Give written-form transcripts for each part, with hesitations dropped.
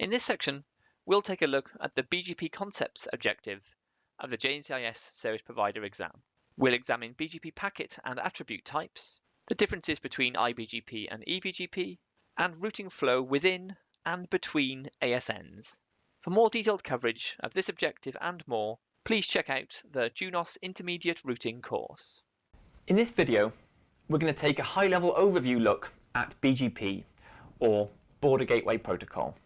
In this section, we'll take a look at the BGP Concepts objective of the JNCIS Service Provider exam. We'll examine BGP packet and attribute types, the differences between IBGP and EBGP, and routing flow within and between ASNs. For more detailed coverage of this objective and more, please check out the JUNOS Intermediate Routing course. In this video, we're going to take a high-level overview look at BGP, or Border Gateway Protocol.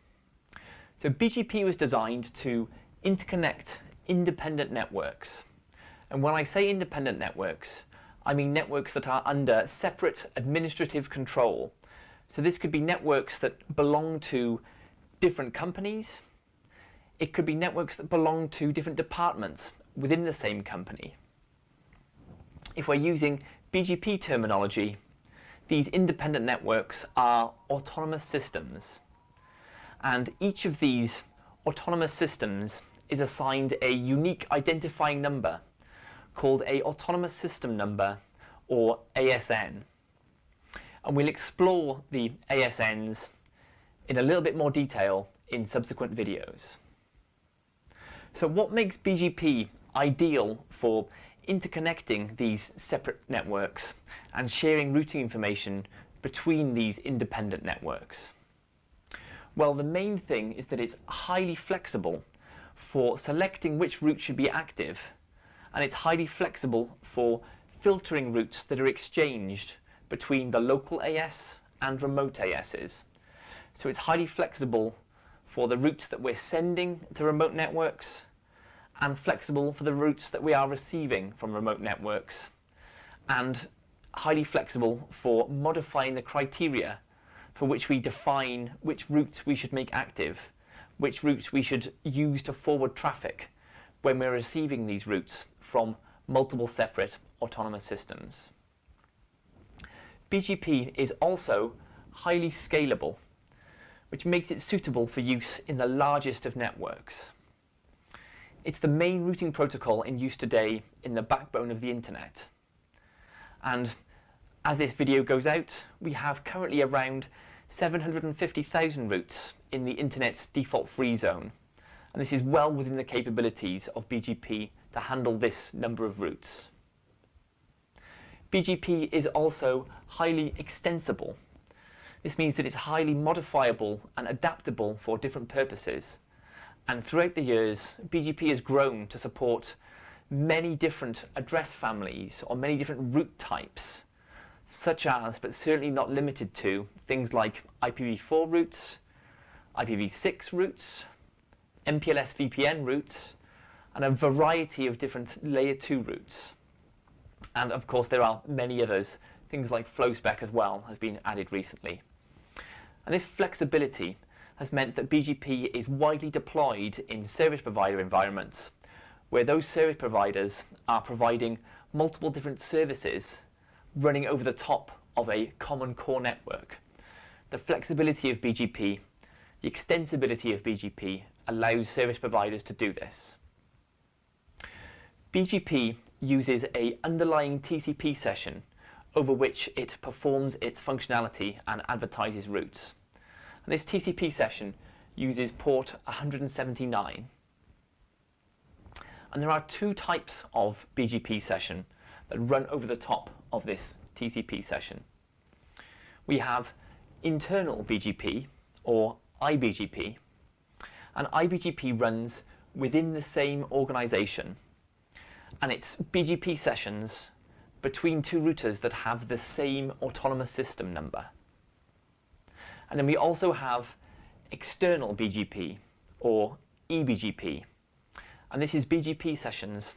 So BGP was designed to interconnect independent networks. And when I say independent networks, I mean networks that are under separate administrative control. So this could be networks that belong to different companies. It could be networks that belong to different departments within the same company. If we're using BGP terminology, these independent networks are autonomous systems. And each of these autonomous systems is assigned a unique identifying number called an Autonomous System Number, or ASN. And we'll explore the ASNs in a little bit more detail in subsequent videos. So what makes BGP ideal for interconnecting these separate networks and sharing routing information between these independent networks? Well, the main thing is that it's highly flexible for selecting which route should be active, and it's highly flexible for filtering routes that are exchanged between the local AS and remote ASs. So it's highly flexible for the routes that we're sending to remote networks, and flexible for the routes that we are receiving from remote networks, and highly flexible for modifying the criteria for which we define which routes we should make active, which routes we should use to forward traffic when we're receiving these routes from multiple separate autonomous systems. BGP is also highly scalable, which makes it suitable for use in the largest of networks. It's the main routing protocol in use today in the backbone of the internet. And as this video goes out, we have currently around 750,000 routes in the internet's default free zone. And this is well within the capabilities of BGP to handle this number of routes. BGP is also highly extensible. This means that it's highly modifiable and adaptable for different purposes. And throughout the years, BGP has grown to support many different address families or many different route types, such as, but certainly not limited to, things like IPv4 routes, IPv6 routes, MPLS VPN routes, and a variety of different layer 2 routes. And of course there are many others, things like FlowSpec as well has been added recently. And this flexibility has meant that BGP is widely deployed in service provider environments, where those service providers are providing multiple different services running over the top of a common core network. The flexibility of BGP, the extensibility of BGP allows service providers to do this. BGP uses an underlying TCP session over which it performs its functionality and advertises routes. And this TCP session uses port 179. And there are two types of BGP session that run over the top of this TCP session. We have internal BGP, or IBGP, and IBGP runs within the same organization, and it's BGP sessions between two routers that have the same autonomous system number. And then we also have external BGP, or EBGP, and this is BGP sessions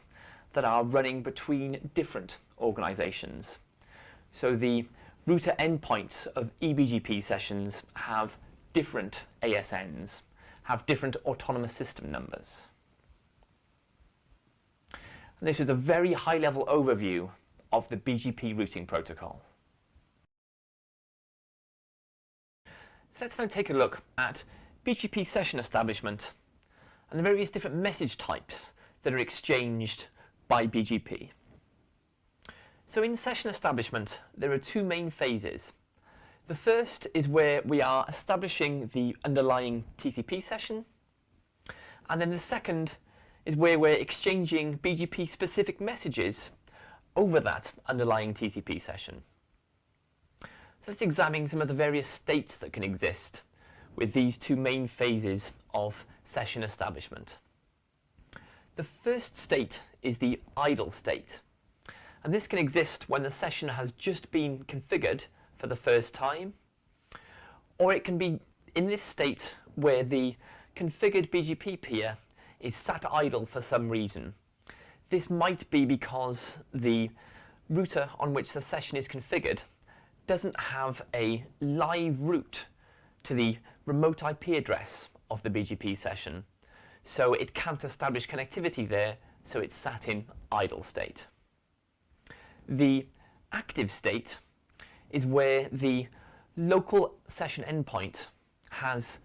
that are running between different organizations. So the router endpoints of EBGP sessions have different ASNs, have different autonomous system numbers. And this is a very high-level overview of the BGP routing protocol. So let's now take a look at BGP session establishment and the various different message types that are exchanged by BGP. So in session establishment, there are two main phases. The first is where we are establishing the underlying TCP session, and then the second is where we're exchanging BGP specific messages over that underlying TCP session. So let's examine some of the various states that can exist with these two main phases of session establishment. The first state is the idle state, and this can exist when the session has just been configured for the first time, or it can be in this state where the configured BGP peer is sat idle for some reason. This might be because the router on which the session is configured doesn't have a live route to the remote IP address of the BGP session, so it can't establish connectivity there, so it's sat in idle state. The active state is where the local session endpoint has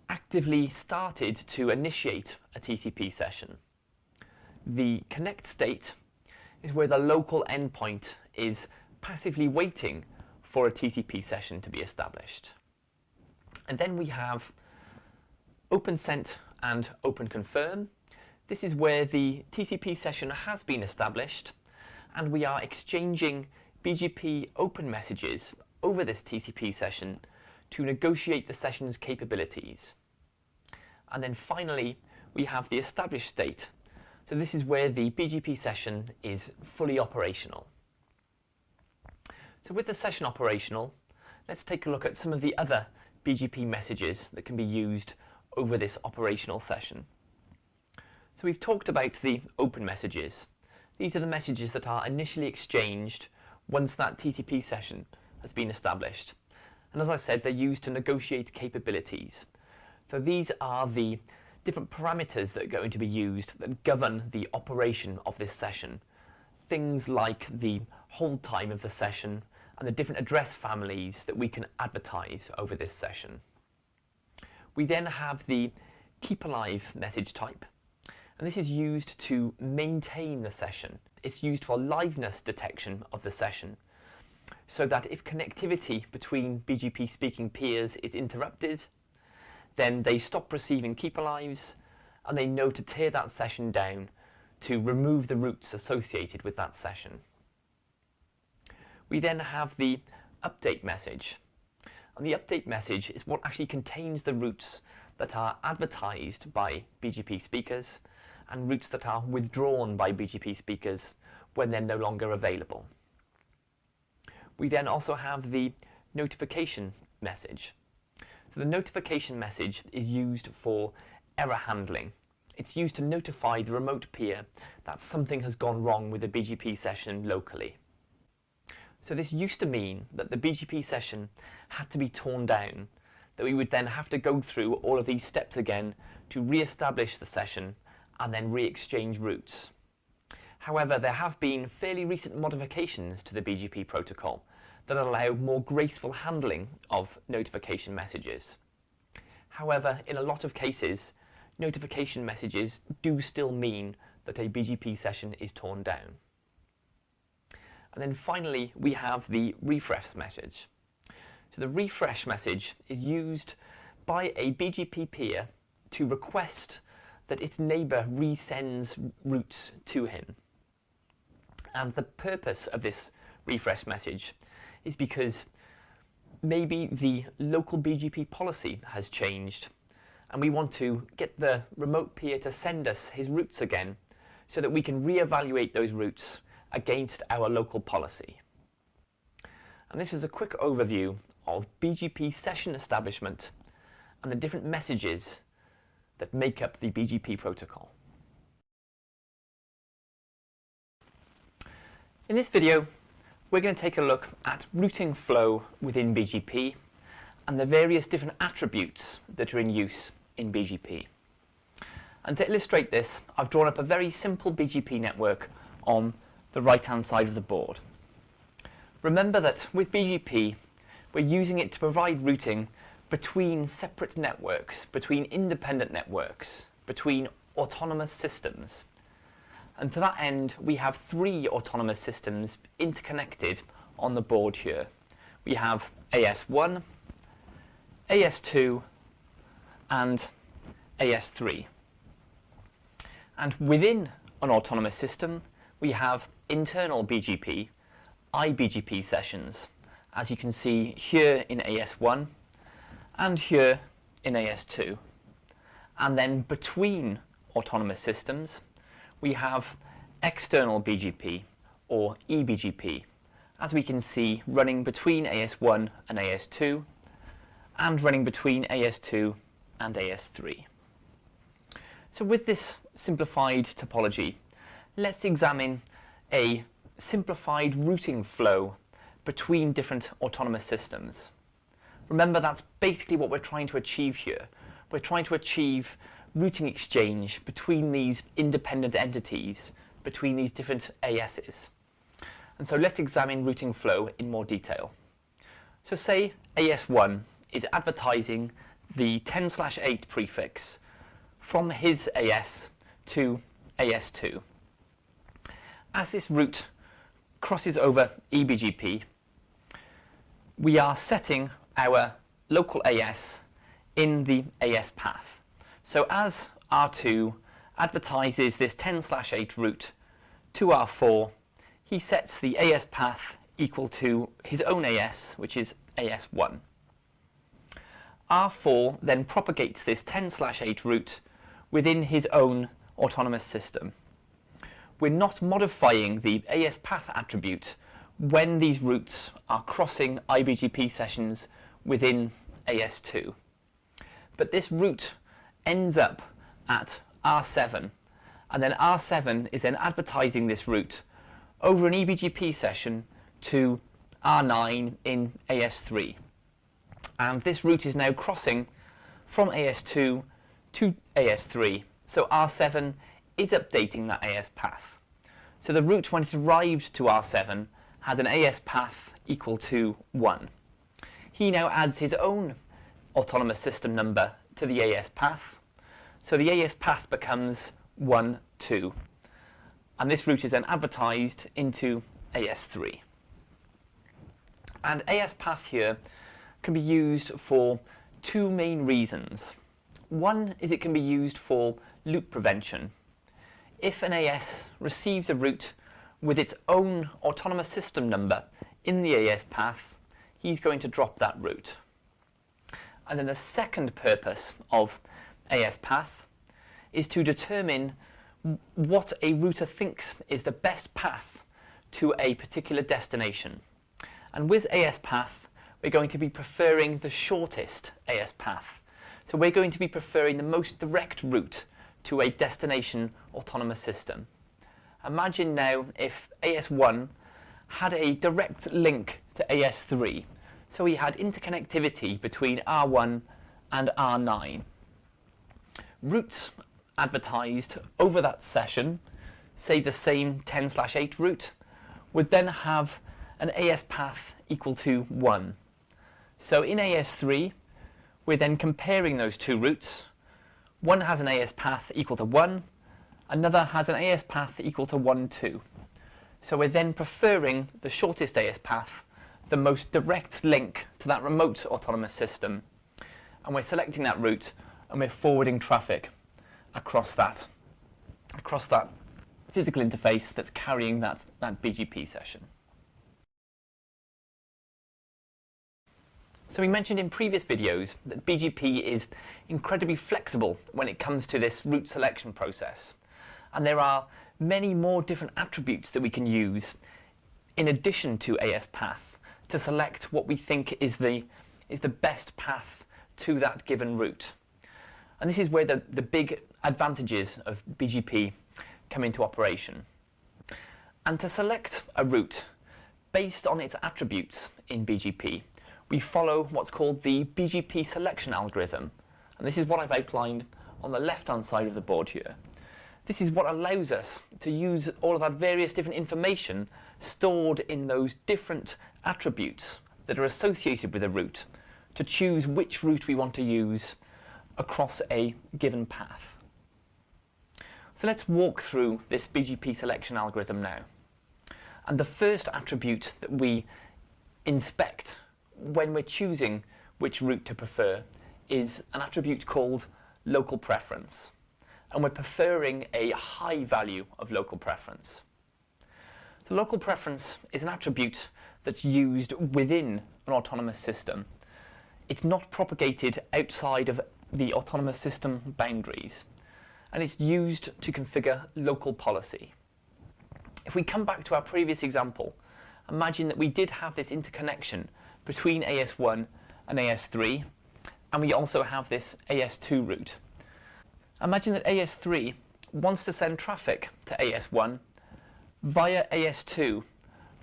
actively started to initiate a TCP session. The connect state is where the local endpoint is passively waiting for a TCP session to be established. And then we have OpenSent and OpenConfirm. This is where the TCP session has been established, and we are exchanging BGP open messages over this TCP session to negotiate the session's capabilities. And then finally, we have the established state. So this is where the BGP session is fully operational. So with the session operational, let's take a look at some of the other BGP messages that can be used over this operational session. So we've talked about the open messages. These are the messages that are initially exchanged once that TCP session has been established. And as I said, they're used to negotiate capabilities. So these are the different parameters that are going to be used that govern the operation of this session. Things like the hold time of the session and the different address families that we can advertise over this session. We then have the keep alive message type, and this is used to maintain the session. It's used for liveness detection of the session, so that if connectivity between BGP speaking peers is interrupted, then they stop receiving keep alives and they know to tear that session down to remove the routes associated with that session. We then have the update message, and the update message is what actually contains the routes that are advertised by BGP speakers and routes that are withdrawn by BGP speakers when they're no longer available. We then also have the notification message. So the notification message is used for error handling. It's used to notify the remote peer that something has gone wrong with the BGP session locally. So this used to mean that the BGP session had to be torn down, that we would then have to go through all of these steps again to re-establish the session and then re-exchange routes. However, there have been fairly recent modifications to the BGP protocol that allow more graceful handling of notification messages. However, in a lot of cases, notification messages do still mean that a BGP session is torn down. And then finally, we have the refresh message. So the refresh message is used by a BGP peer to request that its neighbor resends routes to him. And the purpose of this refresh message is because maybe the local BGP policy has changed and we want to get the remote peer to send us his routes again so that we can reevaluate those routes against our local policy. And this is a quick overview of BGP session establishment and the different messages that make up the BGP protocol. In this video, we're going to take a look at routing flow within BGP and the various different attributes that are in use in BGP. And to illustrate this, I've drawn up a very simple BGP network on the right-hand side of the board. Remember that with BGP, we're using it to provide routing between separate networks, between independent networks, between autonomous systems. And to that end, we have 3 autonomous systems interconnected on the board here, we have AS1, AS2, and AS3. And within an autonomous system, we have internal BGP, IBGP sessions, as you can see here in AS1 and here in AS2. And then between autonomous systems, we have external BGP, or EBGP, as we can see running between AS1 and AS2, and running between AS2 and AS3. So with this simplified topology, let's examine a simplified routing flow between different autonomous systems. Remember, that's basically what we're trying to achieve here. We're trying to achieve routing exchange between these independent entities, between these different ASs. And so let's examine routing flow in more detail. So say AS1 is advertising the 10/8 prefix from his AS to AS2. As this route crosses over EBGP, we are setting our local AS in the AS path. So as R2 advertises this 10/8 route to R4, he sets the AS path equal to his own AS, which is AS1. R4 then propagates this 10/8 route within his own autonomous system. We're not modifying the AS path attribute when these routes are crossing IBGP sessions within AS2. But this route ends up at R7, and then R7 is then advertising this route over an EBGP session to R9 in AS3. And this route is now crossing from AS2 to AS3. So R7 is updating that AS path. So the route, when it arrived to R7, had an AS path equal to 1. He now adds his own autonomous system number to the AS path. So the AS path becomes 1, 2. And this route is then advertised into AS3. And AS path here can be used for two main reasons. One is it can be used for loop prevention. If an AS receives a route with its own autonomous system number in the AS path, he's going to drop that route. And then the second purpose of AS path is to determine what a router thinks is the best path to a particular destination. And with AS path, we're going to be preferring the shortest AS path. So we're going to be preferring the most direct route to a destination autonomous system. Imagine now if AS1 had a direct link to AS3, so we had interconnectivity between R1 and R9. Routes advertised over that session, say the same 10/8 route, would then have an AS path equal to 1. So in AS3, we're then comparing those two routes. One has an AS path equal to 1, another has an AS path equal to 1, 2. So we're then preferring the shortest AS path, the most direct link to that remote autonomous system, and we're selecting that route and we're forwarding traffic across that physical interface that's carrying that BGP session. So we mentioned in previous videos that BGP is incredibly flexible when it comes to this route selection process. And there are many more different attributes that we can use in addition to AS path to select what we think is the best path to that given route. And this is where the big advantages of BGP come into operation. And to select a route based on its attributes in BGP, we follow what's called the BGP selection algorithm. And this is what I've outlined on the left-hand side of the board here. This is what allows us to use all of that various different information stored in those different attributes that are associated with a route to choose which route we want to use across a given path. So let's walk through this BGP selection algorithm now. And the first attribute that we inspect when we're choosing which route to prefer is an attribute called local preference, and we're preferring a high value of local preference. The local preference is an attribute that's used within an autonomous system. It's not propagated outside of the autonomous system boundaries, and it's used to configure local policy. If we come back to our previous example, imagine that we did have this interconnection between AS1 and AS3, and we also have this AS2 route. Imagine that AS3 wants to send traffic to AS1 via AS2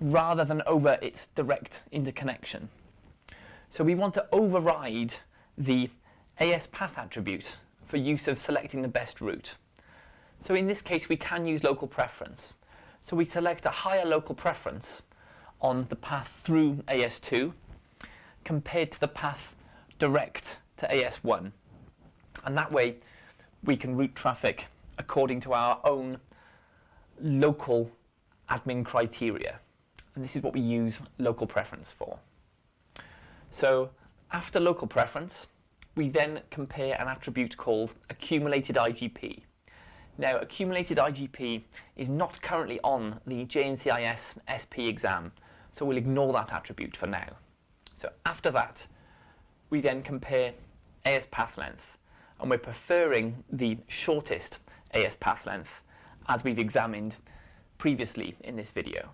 rather than over its direct interconnection. So we want to override the AS path attribute for use of selecting the best route. So in this case we can use local preference. So we select a higher local preference on the path through AS2 compared to the path direct to AS1. And that way we can route traffic according to our own local admin criteria. And this is what we use local preference for. So after local preference, we then compare an attribute called accumulated IGP. Now, accumulated IGP is not currently on the JNCIS SP exam, so we'll ignore that attribute for now. So after that, we then compare AS path length, and we're preferring the shortest AS path length as we've examined previously in this video.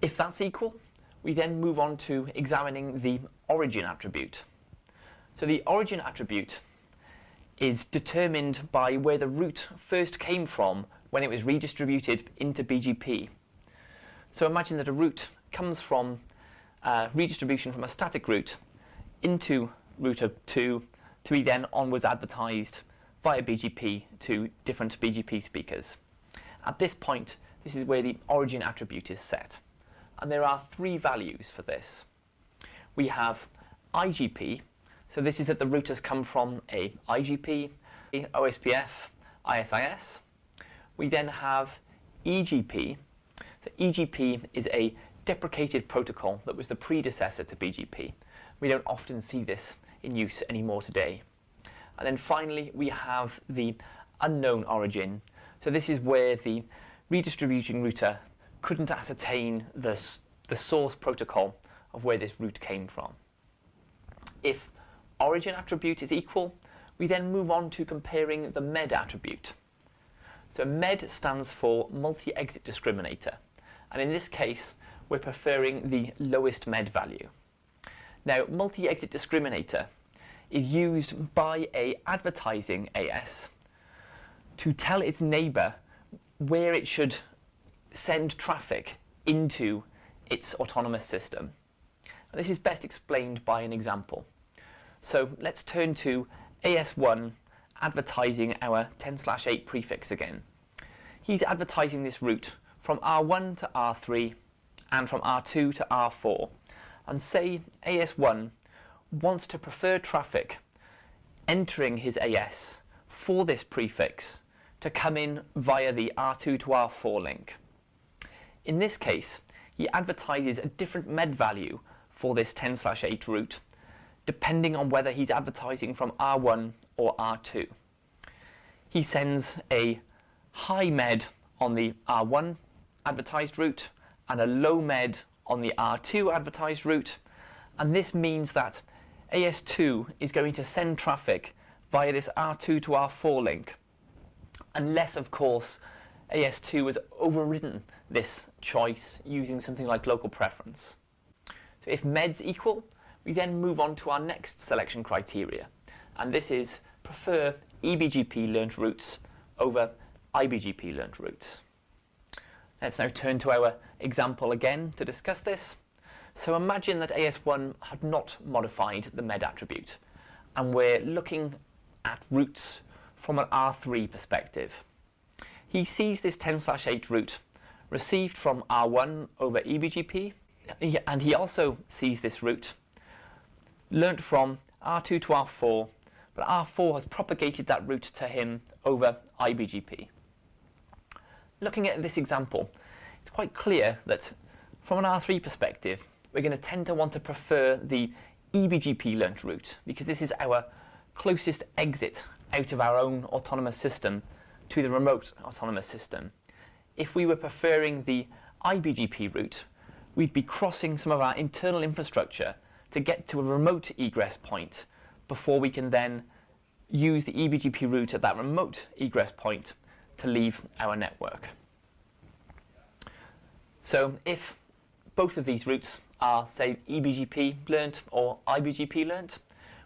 If that's equal, we then move on to examining the origin attribute. So the origin attribute is determined by where the route first came from when it was redistributed into BGP. So imagine that a route comes from redistribution from a static route into router 2 to be then onwards advertised via BGP to different BGP speakers. At this point, this is where the origin attribute is set. And there are three values for this. We have IGP, so this is that the route has come from a IGP, OSPF, ISIS. We then have EGP. So EGP is a deprecated protocol that was the predecessor to BGP. We don't often see this in use anymore today. And then finally, we have the unknown origin. So this is where the redistributing router couldn't ascertain the source protocol of where this route came from. If origin attribute is equal, we then move on to comparing the MED attribute. So MED stands for multi-exit discriminator, and in this case we're preferring the lowest MED value. Now, multi-exit discriminator is used by a advertising AS to tell its neighbour where it should send traffic into its autonomous system. And this is best explained by an example. So let's turn to AS1 advertising our 10/8 prefix again. He's advertising this route from R1 to R3 and from R2 to R4. And say AS1 wants to prefer traffic entering his AS for this prefix to come in via the R2 to R4 link. In this case, he advertises a different MED value for this 10/8 route, depending on whether he's advertising from R1 or R2. He sends a high MED on the R1 advertised route and a low MED on the R2 advertised route, and this means that AS2 is going to send traffic via this R2 to R4 link, unless, of course, AS2 has overridden this choice using something like local preference. So if MED's equal, we then move on to our next selection criteria, and this is prefer EBGP learnt routes over IBGP learnt routes. Let's now turn to our example again to discuss this. So imagine that AS1 had not modified the MED attribute, and we're looking at routes from an R3 perspective. He sees this 10/8 route received from R1 over EBGP, and he also sees this route learnt from R2 to R4, but R4 has propagated that route to him over IBGP. Looking at this example, it's quite clear that from an R3 perspective, we're going to tend to want to prefer the eBGP learnt route, because this is our closest exit out of our own autonomous system to the remote autonomous system. If we were preferring the IBGP route, we'd be crossing some of our internal infrastructure to get to a remote egress point before we can then use the eBGP route at that remote egress point to leave our network. So if both of these routes are, say, eBGP learnt or IBGP learnt,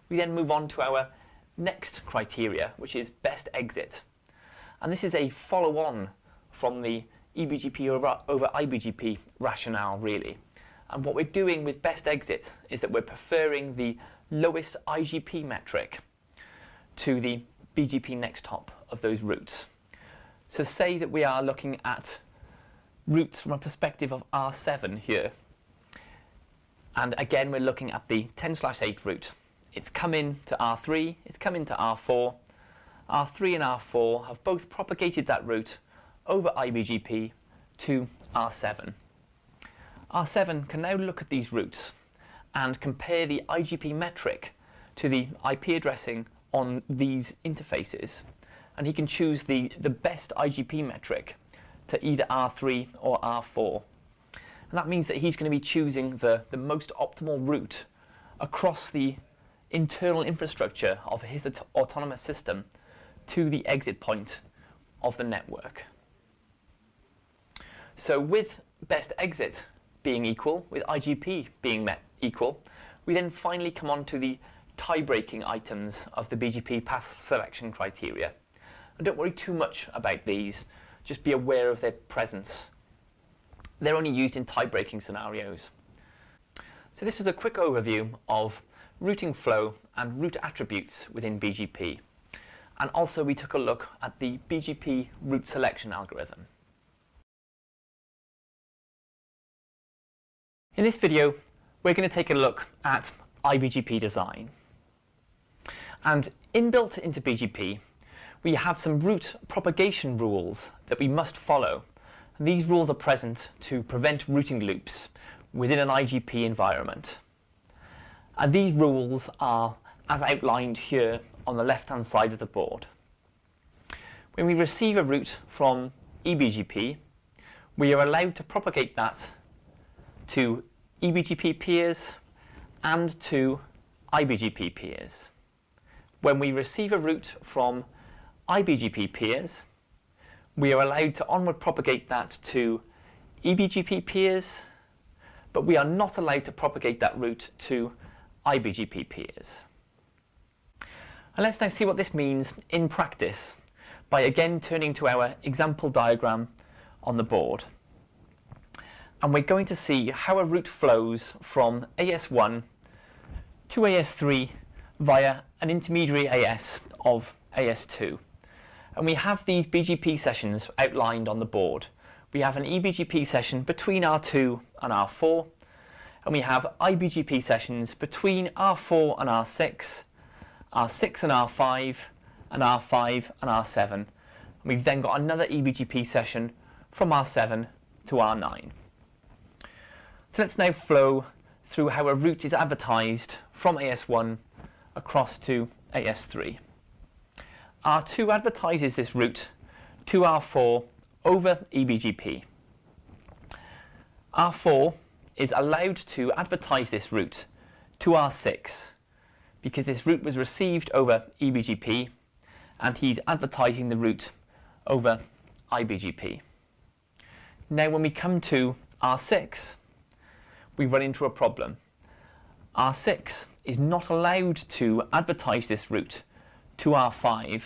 we then move on to our next criteria, which is best exit. And this is a follow-on from the eBGP over IBGP rationale, really. And what we're doing with best exit is that we're preferring the lowest IGP metric to the BGP next hop of those routes. So say that we are looking at routes from a perspective of R7 here. And again, we're looking at the 10/8 route. It's come in to R3, it's come into R4. R3 and R4 have both propagated that route over IBGP to R7. R7 can now look at these routes and compare the IGP metric to the IP addressing on these interfaces. And he can choose the best IGP metric to either R3 or R4. And that means that he's going to be choosing the most optimal route across the internal infrastructure of his autonomous system to the exit point of the network. So with best exit being equal, with IGP being equal, we then finally come on to the tie-breaking items of the BGP path selection criteria. And don't worry too much about these, just be aware of their presence. They're only used in tie-breaking scenarios. So this is a quick overview of routing flow and route attributes within BGP. And also we took a look at the BGP route selection algorithm. In this video, we're going to take a look at IBGP design. And inbuilt into BGP, we have some route propagation rules that we must follow. And these rules are present to prevent routing loops within an IGP environment. And these rules are as outlined here on the left-hand side of the board. When we receive a route from eBGP, we are allowed to propagate that to eBGP peers and to IBGP peers. When we receive a route from IBGP peers, we are allowed to onward propagate that to eBGP peers, but we are not allowed to propagate that route to IBGP peers. And let's now see what this means in practice by again turning to our example diagram on the board. And we're going to see how a route flows from AS1 to AS3 via an intermediary AS of AS2. And we have these BGP sessions outlined on the board. We have an eBGP session between R2 and R4, and we have IBGP sessions between R4 and R6, R6 and R5, and R5 and R7. And we've then got another eBGP session from R7 to R9. So let's now flow through how a route is advertised from AS1 across to AS3. R2 advertises this route to R4 over eBGP. R4 is allowed to advertise this route to R6 because this route was received over eBGP and he's advertising the route over IBGP. Now when we come to R6, we run into a problem. R6 is not allowed to advertise this route to R5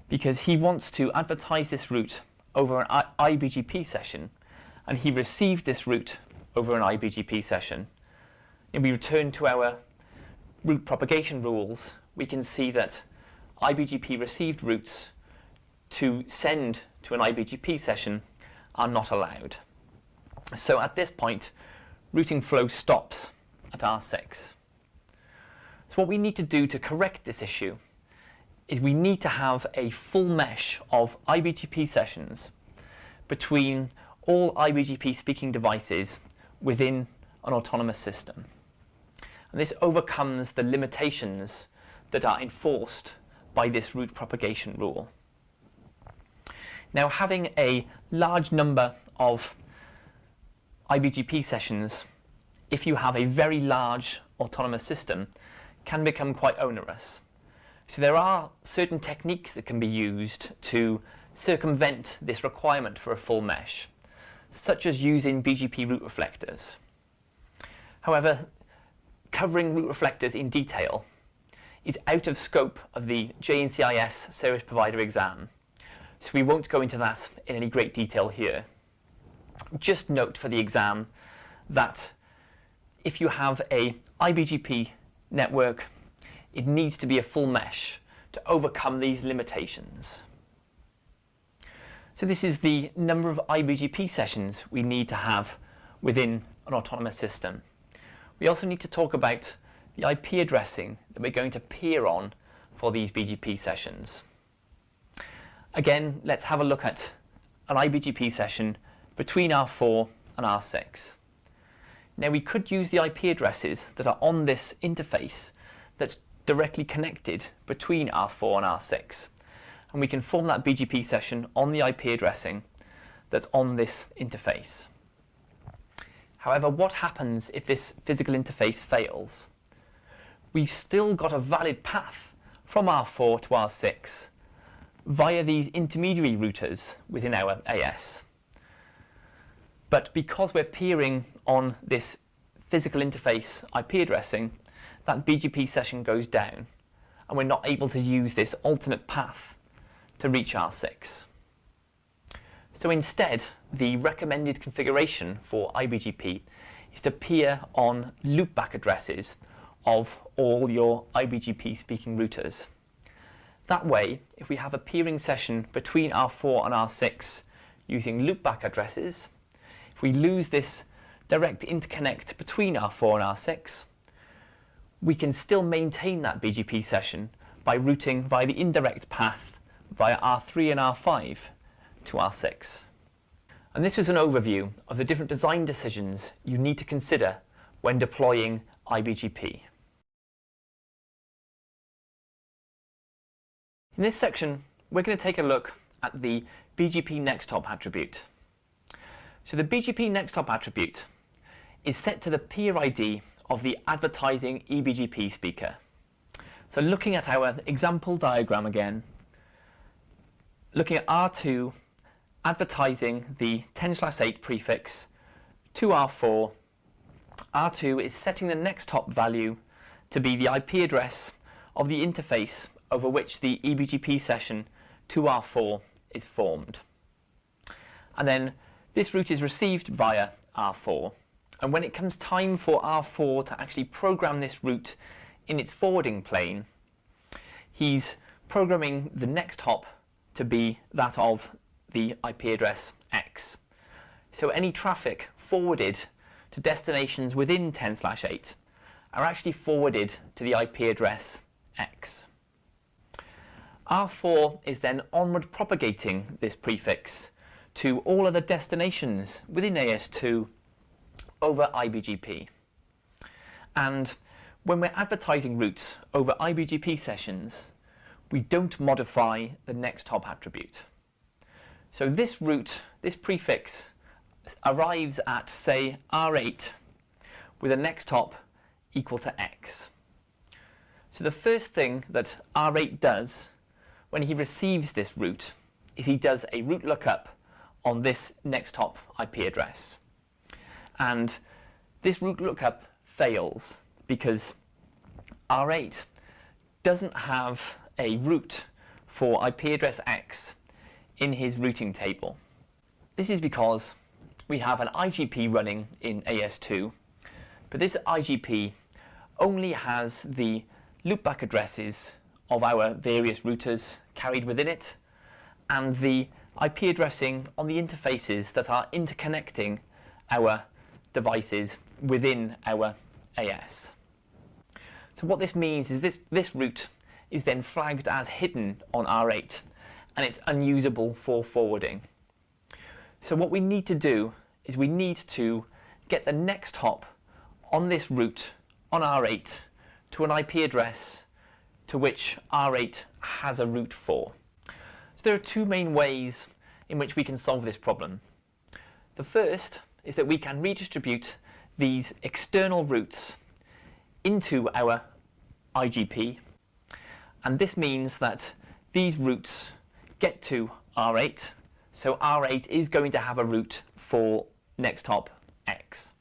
because he wants to advertise this route over an IBGP session, and he received this route over an IBGP session. And we return to our route propagation rules, we can see that IBGP received routes to send to an IBGP session are not allowed. So at this point, routing flow stops at R6. So what we need to do to correct this issue is we need to have a full mesh of IBGP sessions between all IBGP speaking devices within an autonomous system. And this overcomes the limitations that are enforced by this route propagation rule. Now, having a large number of IBGP sessions, if you have a very large autonomous system, can become quite onerous. So there are certain techniques that can be used to circumvent this requirement for a full mesh, such as using BGP route reflectors. However, covering route reflectors in detail is out of scope of the JNCIS service provider exam, so we won't go into that in any great detail here. Just note for the exam that if you have a IBGP network, it needs to be a full mesh to overcome these limitations. So this is the number of IBGP sessions we need to have within an autonomous system. We also need to talk about the IP addressing that we're going to peer on for these BGP sessions. Again, let's have a look at an IBGP session between R4 and R6. Now, we could use the IP addresses that are on this interface that's directly connected between R4 and R6. And we can form that BGP session on the IP addressing that's on this interface. However, what happens if this physical interface fails? We've still got a valid path from R4 to R6 via these intermediary routers within our AS. But because we're peering on this physical interface IP addressing, that BGP session goes down, and we're not able to use this alternate path to reach R6. So instead, the recommended configuration for IBGP is to peer on loopback addresses of all your IBGP speaking routers. That way, if we have a peering session between R4 and R6 using loopback addresses, if we lose this direct interconnect between R4 and R6, we can still maintain that BGP session by routing via the indirect path via R3 and R5 to R6. And this was an overview of the different design decisions you need to consider when deploying IBGP. In this section, we're going to take a look at the BGP next hop attribute. So the BGP next hop attribute is set to the peer ID of the advertising eBGP speaker. So looking at our example diagram again, looking at R2 advertising the 10/8 prefix to R4, R2 is setting the next hop value to be the IP address of the interface over which the eBGP session to R4 is formed. And then this route is received via R4. And when it comes time for R4 to actually program this route in its forwarding plane, he's programming the next hop to be that of the IP address X. So any traffic forwarded to destinations within 10/8 are actually forwarded to the IP address X. R4 is then onward propagating this prefix to all other destinations within AS2 over IBGP. And when we're advertising routes over IBGP sessions, we don't modify the next hop attribute. So this route, this prefix, arrives at, say, R8 with a next hop equal to X. So the first thing that R8 does when he receives this route is he does a route lookup on this next hop IP address. And this route lookup fails because R8 doesn't have a route for IP address X in his routing table. This is because we have an IGP running in AS2, but this IGP only has the loopback addresses of our various routers carried within it and the IP addressing on the interfaces that are interconnecting our devices within our AS. So what this means is this route is then flagged as hidden on R8 and it's unusable for forwarding. So what we need to do is we need to get the next hop on this route on R8 to an IP address to which R8 has a route for. So there are two main ways in which we can solve this problem. The first is that we can redistribute these external routes into our IGP, and this means that these routes get to R8, so R8 is going to have a route for next hop X.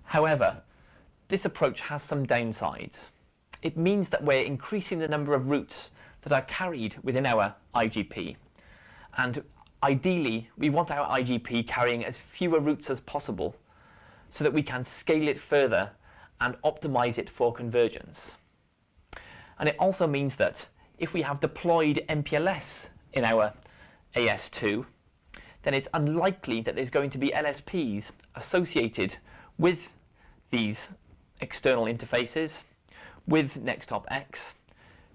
However, this approach has some downsides. It means that we're increasing the number of routes that are carried within our IGP, and ideally we want our IGP carrying as fewer routes as possible so that we can scale it further and optimize it for convergence. And it also means that if we have deployed MPLS in our AS2, then it's unlikely that there's going to be LSPs associated with these external interfaces, with next hop X.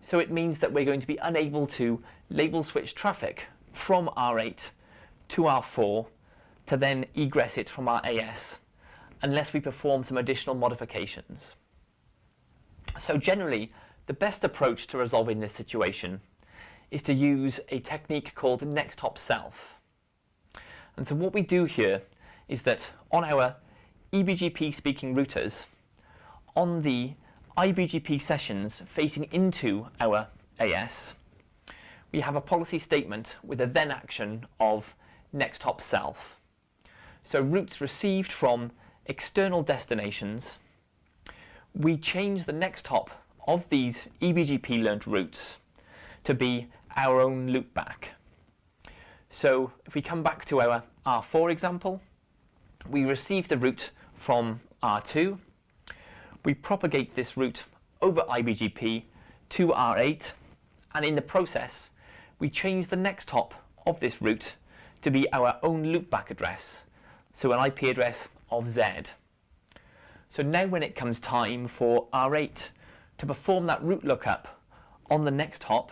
So it means that we're going to be unable to label switch traffic from R8 to R4 to then egress it from our AS, unless we perform some additional modifications. So generally, the best approach to resolving this situation is to use a technique called next hop self. And so what we do here is that on our eBGP speaking routers, on the IBGP sessions facing into our AS, we have a policy statement with a then action of next hop self. So routes received from external destinations, we change the next hop of these eBGP learnt routes to be our own loopback. So if we come back to our R4 example, we receive the route from R2, we propagate this route over IBGP to R8, and in the process we change the next hop of this route to be our own loopback address, so an IP address of Z. So now when it comes time for R8 to perform that route lookup on the next hop,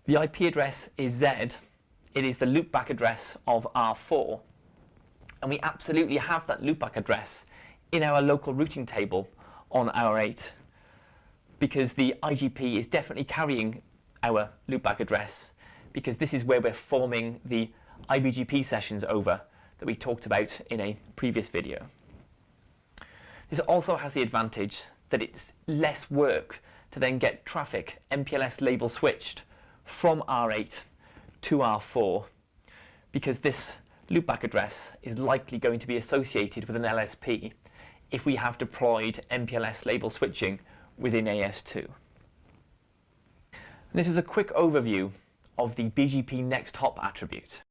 the IP address is Z, it is the loopback address of R4, and we absolutely have that loopback address in our local routing table on R8, because the IGP is definitely carrying our loopback address, because this is where we're forming the IBGP sessions over that we talked about in a previous video. This also has the advantage that it's less work to then get traffic MPLS label switched from R8 to R4, because this loopback address is likely going to be associated with an LSP if we have deployed MPLS label switching within AS2. And this is a quick overview of the BGP next hop attribute.